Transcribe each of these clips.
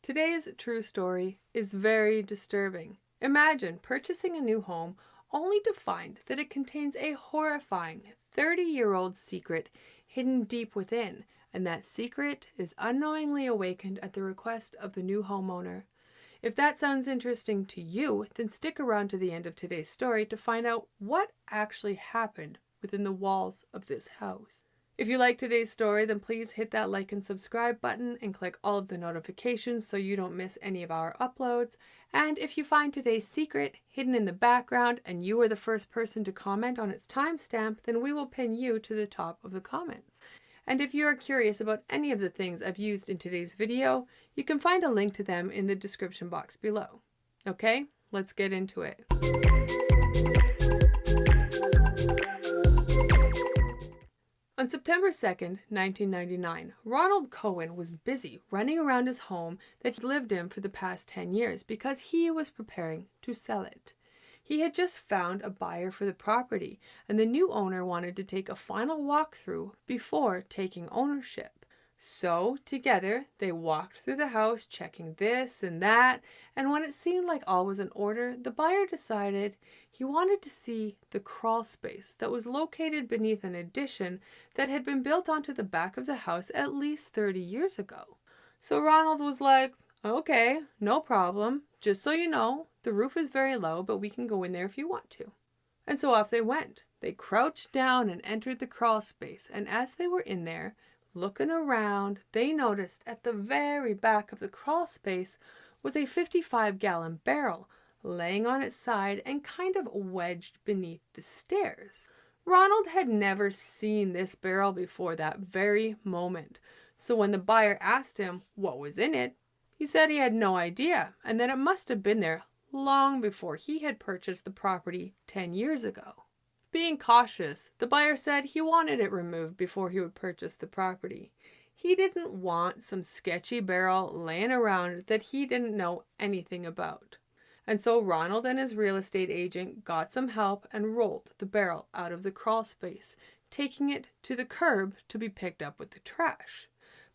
Today's true story is very disturbing. Imagine purchasing a new home only to find that it contains a horrifying 30-year-old secret hidden deep within, and that secret is unknowingly awakened at the request of the new homeowner. If that sounds interesting to you, then stick around to the end of today's story to find out what actually happened within the walls of this house. If you like today's story, then please hit that like and subscribe button and click all of the notifications so you don't miss any of our uploads. And if you find today's secret hidden in the background and you are the first person to comment on its timestamp, then we will pin you to the top of the comments. And if you are curious about any of the things I've used in today's video, you can find a link to them in the description box below. Okay, let's get into it. On September 2nd, 1999, Ronald Cohen was busy running around his home that he lived in for the past 10 years because he was preparing to sell it. He had just found a buyer for the property, and the new owner wanted to take a final walkthrough before taking ownership. So, together, they walked through the house, checking this and that, and when it seemed like all was in order, the buyer decided he wanted to see the crawl space that was located beneath an addition that had been built onto the back of the house at least 30 years ago. So Ronald was like, okay, no problem. Just so you know, the roof is very low, but we can go in there if you want to. And so off they went. They crouched down and entered the crawl space, and as they were in there, looking around, they noticed at the very back of the crawl space was a 55-gallon barrel laying on its side and kind of wedged beneath the stairs. Ronald had never seen this barrel before that very moment, so when the buyer asked him what was in it, he said he had no idea and that it must have been there long before he had purchased the property 10 years ago. Being cautious, the buyer said he wanted it removed before he would purchase the property. He didn't want some sketchy barrel laying around that he didn't know anything about. And so Ronald and his real estate agent got some help and rolled the barrel out of the crawl space, taking it to the curb to be picked up with the trash.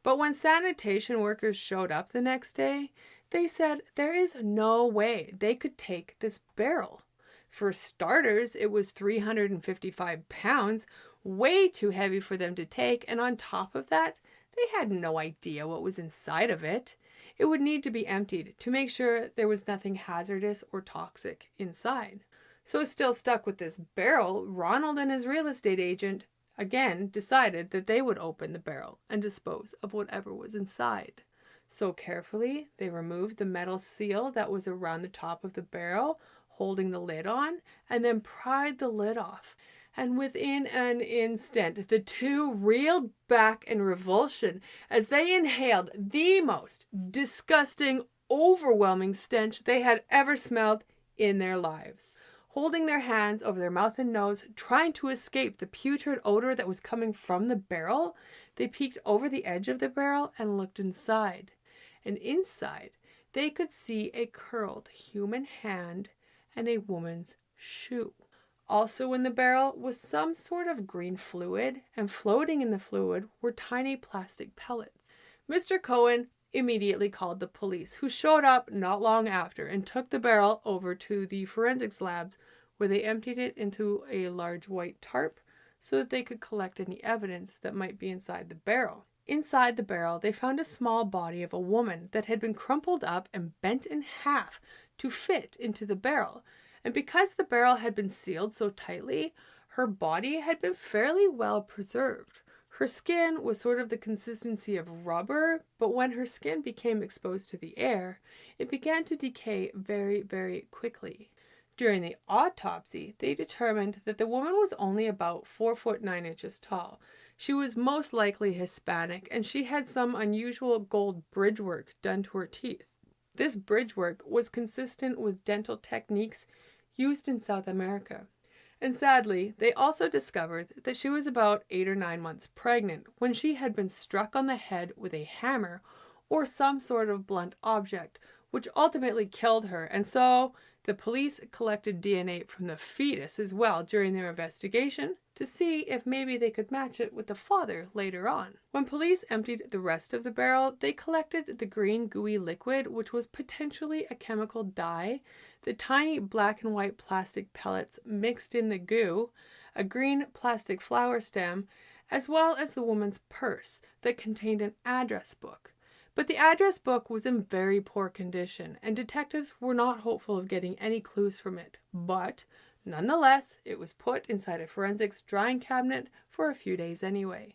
But when sanitation workers showed up the next day, they said there is no way they could take this barrel. For starters, it was 355 pounds, way too heavy for them to take, and on top of that, they had no idea what was inside of it. It would need to be emptied to make sure there was nothing hazardous or toxic inside. So still stuck with this barrel, Ronald and his real estate agent again decided that they would open the barrel and dispose of whatever was inside. So carefully, they removed the metal seal that was around the top of the barrel, holding the lid on, and then pried the lid off. And within an instant, the two reeled back in revulsion as they inhaled the most disgusting, overwhelming stench they had ever smelled in their lives. Holding their hands over their mouth and nose, trying to escape the putrid odor that was coming from the barrel, they peeked over the edge of the barrel and looked inside. And inside, they could see a curled human hand and a woman's shoe. Also in the barrel was some sort of green fluid, and floating in the fluid were tiny plastic pellets. Mr. Cohen immediately called the police, who showed up not long after and took the barrel over to the forensics labs, where they emptied it into a large white tarp so that they could collect any evidence that might be inside the barrel. Inside the barrel, they found a small body of a woman that had been crumpled up and bent in half to fit into the barrel. And because the barrel had been sealed so tightly, her body had been fairly well preserved. Her skin was sort of the consistency of rubber, but when her skin became exposed to the air, it began to decay very, very quickly. During the autopsy, they determined that the woman was only about 4 foot 9 inches tall. She was most likely Hispanic, and she had some unusual gold bridgework done to her teeth. This bridgework was consistent with dental techniques used in South America. And sadly, they also discovered that she was about 8 or 9 months pregnant when she had been struck on the head with a hammer or some sort of blunt object, which ultimately killed her. And so the police collected DNA from the fetus as well during their investigation to see if maybe they could match it with the father later on. When police emptied the rest of the barrel, they collected the green gooey liquid, which was potentially a chemical dye, the tiny black and white plastic pellets mixed in the goo, a green plastic flower stem, as well as the woman's purse that contained an address book. But the address book was in very poor condition, and detectives were not hopeful of getting any clues from it. But, nonetheless, it was put inside a forensics drying cabinet for a few days anyway.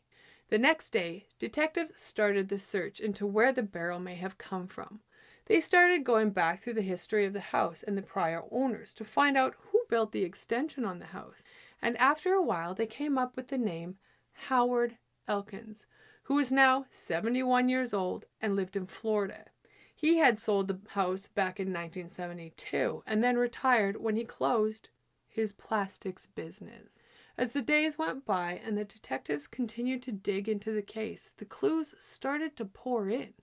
The next day, detectives started the search into where the barrel may have come from. They started going back through the history of the house and the prior owners to find out who built the extension on the house. And after a while, they came up with the name Howard Elkins, who is now 71 years old and lived in Florida. He had sold the house back in 1972 and then retired when he closed his plastics business. As the days went by and the detectives continued to dig into the case, the clues started to pour in.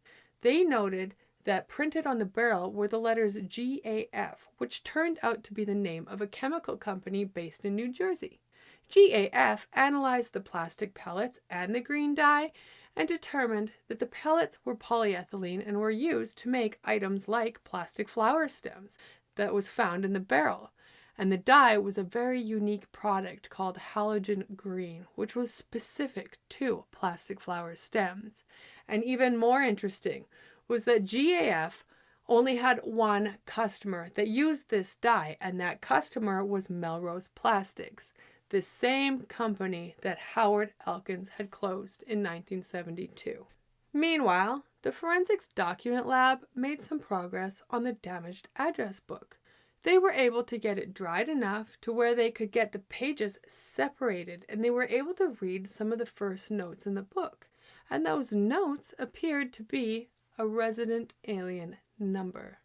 They noted that printed on the barrel were the letters GAF, which turned out to be the name of a chemical company based in New Jersey. GAF analyzed the plastic pellets and the green dye and determined that the pellets were polyethylene and were used to make items like plastic flower stems that was found in the barrel. And the dye was a very unique product called halogen green, which was specific to plastic flower stems. And even more interesting was that GAF only had one customer that used this dye, and that customer was Melrose Plastics, the same company that Howard Elkins had closed in 1972. Meanwhile, the forensics document lab made some progress on the damaged address book. They were able to get it dried enough to where they could get the pages separated, and they were able to read some of the first notes in the book. And those notes appeared to be a resident alien number.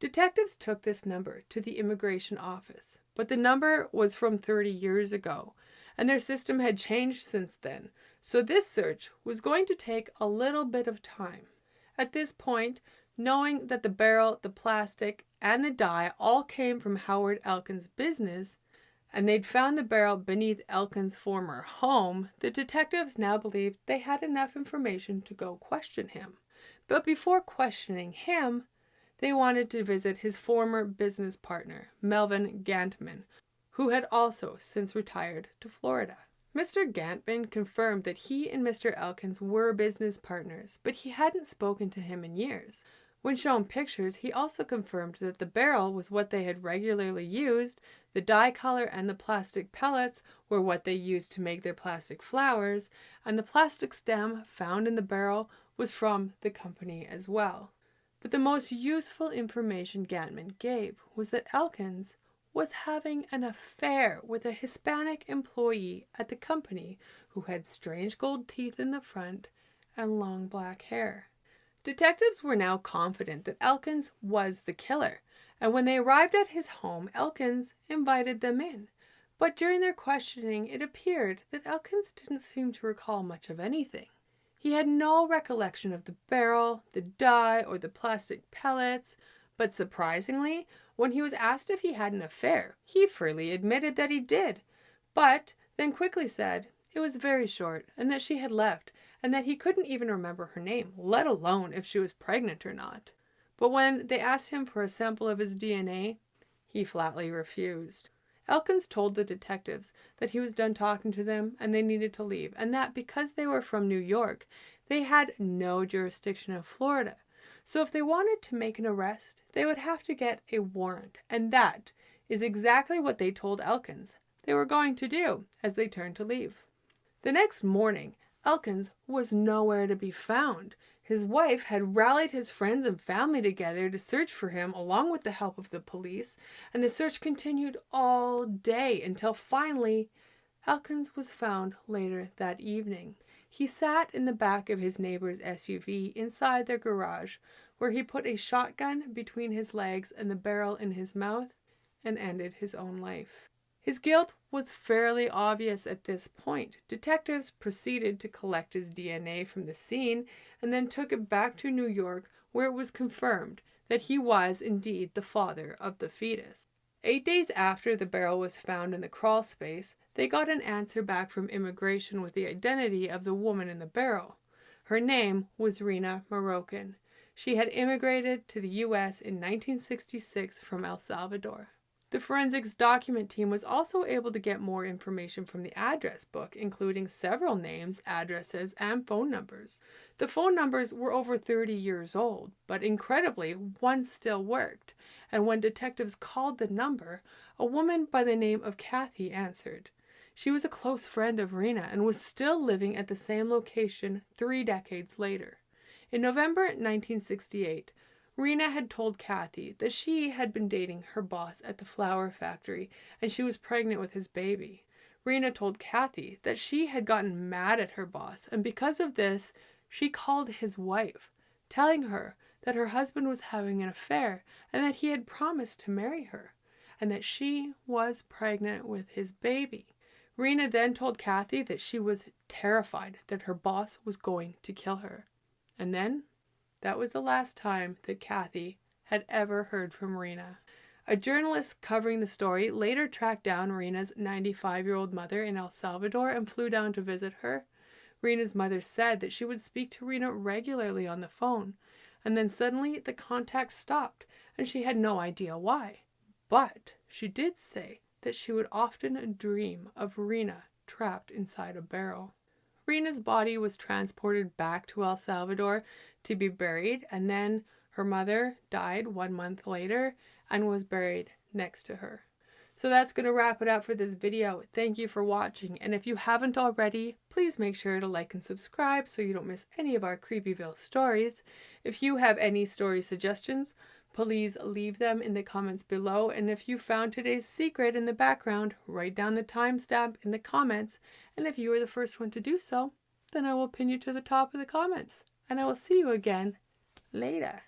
Detectives took this number to the immigration office, but the number was from 30 years ago, and their system had changed since then, so this search was going to take a little bit of time. At this point, knowing that the barrel, the plastic, and the dye all came from Howard Elkins' business, and they'd found the barrel beneath Elkins' former home, the detectives now believed they had enough information to go question him. But before questioning him, they wanted to visit his former business partner, Melvin Gantman, who had also since retired to Florida. Mr. Gantman confirmed that he and Mr. Elkins were business partners, but he hadn't spoken to him in years. When shown pictures, he also confirmed that the barrel was what they had regularly used, the dye color and the plastic pellets were what they used to make their plastic flowers, and the plastic stem found in the barrel was from the company as well. But the most useful information Gantman gave was that Elkins was having an affair with a Hispanic employee at the company who had strange gold teeth in the front and long black hair. Detectives were now confident that Elkins was the killer, and when they arrived at his home, Elkins invited them in. But during their questioning, it appeared that Elkins didn't seem to recall much of anything. He had no recollection of the barrel, the dye, or the plastic pellets, but surprisingly, when he was asked if he had an affair, he freely admitted that he did, but then quickly said it was very short and that she had left, and that he couldn't even remember her name, let alone if she was pregnant or not. But when they asked him for a sample of his DNA, he flatly refused. Elkins told the detectives that he was done talking to them and they needed to leave, and that because they were from New York, they had no jurisdiction in Florida. So if they wanted to make an arrest, they would have to get a warrant, and that is exactly what they told Elkins they were going to do as they turned to leave. The next morning, Elkins was nowhere to be found. His wife had rallied his friends and family together to search for him along with the help of the police, and the search continued all day until finally Elkins was found later that evening. He sat in the back of his neighbor's SUV inside their garage, where he put a shotgun between his legs and the barrel in his mouth and ended his own life. His guilt was fairly obvious at this point. Detectives proceeded to collect his DNA from the scene and then took it back to New York, where it was confirmed that he was indeed the father of the fetus. 8 days after the barrel was found in the crawl space, they got an answer back from immigration with the identity of the woman in the barrel. Her name was Rena Moroccan. She had immigrated to the U.S. in 1966 from El Salvador. The forensics document team was also able to get more information from the address book, including several names, addresses, and phone numbers. The phone numbers were over 30 years old, but incredibly, one still worked. And when detectives called the number, a woman by the name of Kathy answered. She was a close friend of Rena and was still living at the same location 3 decades later. In November 1968, Rena had told Kathy that she had been dating her boss at the flour factory and she was pregnant with his baby. Rena told Kathy that she had gotten mad at her boss, and because of this, she called his wife, telling her that her husband was having an affair and that he had promised to marry her, and that she was pregnant with his baby. Rena then told Kathy that she was terrified that her boss was going to kill her. And then, that was the last time that Kathy had ever heard from Rena. A journalist covering the story later tracked down Rena's 95-year-old mother in El Salvador and flew down to visit her. Rena's mother said that she would speak to Rena regularly on the phone, and then suddenly the contact stopped, and she had no idea why. But she did say that she would often dream of Rena trapped inside a barrel. Rena's body was transported back to El Salvador to be buried, and then her mother died 1 month later and was buried next to her. So that's going to wrap it up for this video. Thank you for watching, and if you haven't already, please make sure to like and subscribe so you don't miss any of our Creepyville stories. If you have any story suggestions, please leave them in the comments below, and if you found today's secret in the background, write down the timestamp in the comments, and if you are the first one to do so, then I will pin you to the top of the comments, and I will see you again later.